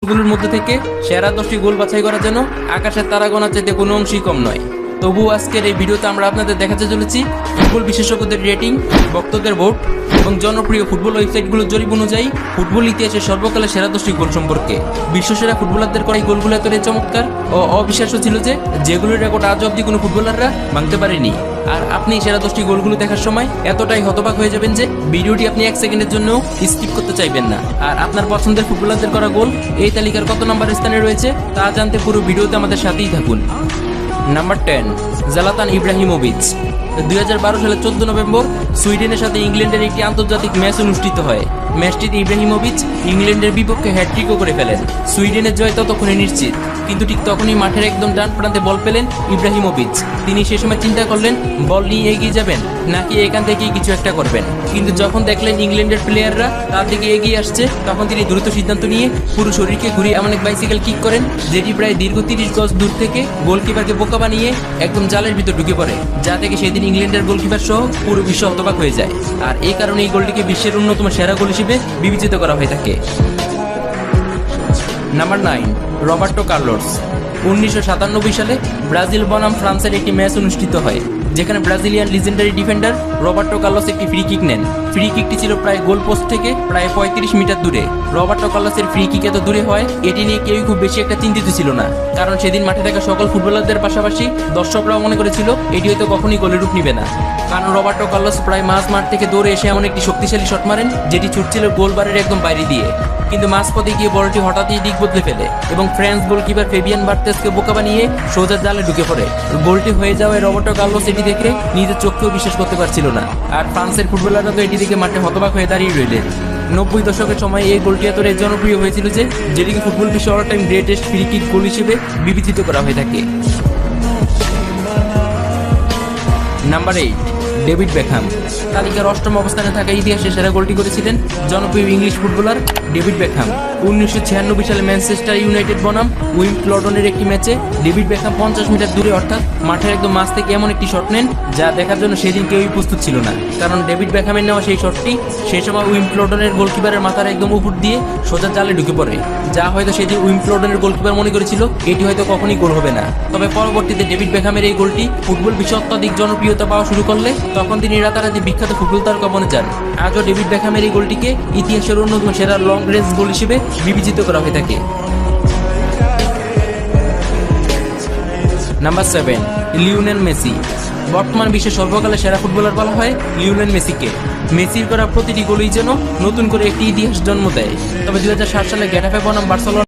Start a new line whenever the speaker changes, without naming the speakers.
গুলোর মধ্যে থেকে সেরা 10টি গোল বাছাই করার জন্য আকাশের তারা গোনার চাইতে কোনো অংশই কম নয়। তবুও আজকের এই ভিডিওতে আমরা আপনাদের দেখাতে চলেছি ফুটবল বিশেষজ্ঞদের রেটিং, ভক্তদের ভোট এবং জনপ্রিয় ফুটবল ওয়েবসাইটগুলোর জরিপ অনুযায়ী ফুটবল ইতিহাসের সর্বকালের সেরা 10টি গোল সম্পর্কে। বিশ্বসেরা ফুটবলারদের করা এই গোলগুলো এতটাই চমৎকার ও অবিশ্বাস্য ছিল যে যেগুলোর রেকর্ড আজ অব্দি কোনো ফুটবলাররা ভাঙতে পারেনি। আর আপনি সেরা 10টি গোলগুলো দেখার সময় এতটাই হতবাক হয়ে যাবেন যে ভিডিওটি আপনি 1 সেকেন্ডের জন্য স্কিপ করতে চাইবেন না। আর আপনার পছন্দের ফুটবলারদের করা গোল এই তালিকার কত নম্বর স্থানে রয়েছে তা জানতে পুরো ভিডিওতে আমাদের সাথেই থাকুন। Number 10, জালাতান Ibrahimovic. 2012 সালের 14 নভেম্বর সুইডেনের সাথে ইংল্যান্ডের একটি আন্তর্জাতিক ম্যাচ অনুষ্ঠিত হয়। ম্যাচটিতে ইব্রাহিমোভিচ ইংল্যান্ডের বিপক্ষে হ্যাটট্রিকও করে ফেলেন। সুইডেনের জয় ততক্ষণে নিশ্চিত, কিন্তু ঠিক তখনই মাঠের একদম ডান প্রান্তে বল পেলেন ইব্রাহিমোভিচ। তিনি সে সময় চিন্তা করলেন বল নিয়ে এগিয়ে যাবেন নাকি এখান থেকেই কিছু একটা করবেন, কিন্তু যখন দেখলেন ইংল্যান্ডের প্লেয়াররা তার দিকে এগিয়ে আসছে তখন তিনি দ্রুত সিদ্ধান্ত নিয়ে পুরো শরীরকে ঘুরিয়ে এমন এক বাইসাইকেল কিক করেন যেটি প্রায় দীর্ঘ 30 গজ দূর থেকে গোলকিপারকে বোকা বানিয়ে একদম জালের ভিতর ঢুকে পড়ে, যা থেকে সেদিন ইংল্যান্ডের গোলকিপার সহ পুরো বিশ্ব হতবাক হয়ে যায়। আর এই কারণে এই গোলটিকে বিশ্বের অন্যতম সেরা গোল হিসেবে বিবেচিত করা হয়ে থাকে। Number 9, Roberto Carlos. 1997 সালে ব্রাজিল বনাম ফ্রান্সের একটি ম্যাচ অনুষ্ঠিত হয়, যেখানে Brazilian legendary defender Roberto Carlos একটি ফ্রি কিক নেন। ফ্রি কিকটি ছিল প্রায় গোল পোস্ট থেকে প্রায় 35 মিটার দূরে। রবার্টো কার্লোসের ফ্রি কিক এত দূরে হয় এটি নিয়ে কেউই খুব বেশি একটা চিন্তিত ছিল না, কারণ সেদিন মাঠে থাকা সকল ফুটবলারদের পাশাপাশি দর্শকরাও মনে করেছিল এটি হয়তো কখনই গোলে রূপ নিবে না। কারণ রবার্টো কার্লোস প্রায় মাঠ থেকে দৌড়ে এসে এমন একটি শক্তিশালী শট মারেন যেটি ছুটছিল গোলবারের একদম বাইরে দিয়ে, কিন্তু মাঝপথে গিয়ে বলটি হঠাৎই দিক বদলে ফেলে এবং ফ্রান্স গোলকিপার ফেবিয়ান বার্তেসকে বোকা বানিয়ে সোজা জালে ঢুকে পড়ে। গোলটি হয়ে যাওয়ায় রবার্টো কার্লোস এটি দেখে নিজের চোখকেও বিশ্বাস করতে পারছিল না, আর ফ্রান্সের ফুটবলাররা তো এটি দেখে মাঠে হতবাক হয়ে দাঁড়িয়ে রইলেন। 90 দশকের সময় এই গোলটি এতটাই জনপ্রিয় হয়েছিল যে যেটিকে ফুটবল বিশ্বে all time greatest free kick goal হিসেবে বিবেচিত করা হয়ে থাকে। Number 8, David Beckham. তালিকার 8ম অবস্থানে থাকা ইতিহাসে সেরা গোলটি করেছিলেন জনপ্রিয় ইংলিশ ফুটবলার ডেভিড বেকহাম। 1996 সালে ম্যানচেস্টার ইউনাইটেড বনাম উইম্বলডনের একটি ম্যাচে ডেভিড বেকহাম 50 মিটার দূরে অর্থাৎ মাঠের একদম মাঝ থেকে এমন একটি শট নেন যা দেখার জন্য সেদিন কেউই প্রস্তুত ছিল না, কারণ ডেভিড বেকহামের নেওয়া সেই শটটি সেই সময় উইম্বলডনের গোলকিপারের মাথার একদম উপর দিয়ে সোজা জালে ঢুকে পড়ে, যা হয়তো সেদিন উইম্বলডনের গোলকিপার মনে করেছিল এটি হয়তো কখনই গোল হবে না। তবে পরবর্তীতে ডেভিড বেকহামের এই গোলটি ফুটবল বিশ্বে অত্যাধিক জনপ্রিয়তা পাওয়া শুরু করলে তখন তিনি রাতারাতি বিখ্যাত ফুটবল তারকা বনে যান। আজও ডেভিড বেকহামের এই গোলটিকে ইতিহাসের অন্যতম সেরা লং রেঞ্জ গোল হিসেবে বিবেচিত করা হয়ে থাকে। Number 7, Lionel Messi. বর্তমান বিশ্বের সর্বকালের সেরা ফুটবলার বলা হয় লিওনেল মেসিকে। মেসির করা প্রতিটি গোলই যেন নতুন করে একটি ইতিহাস জন্ম দেয়। তবে 2007 সালে গেটাফে বনাম বার্সেলোনা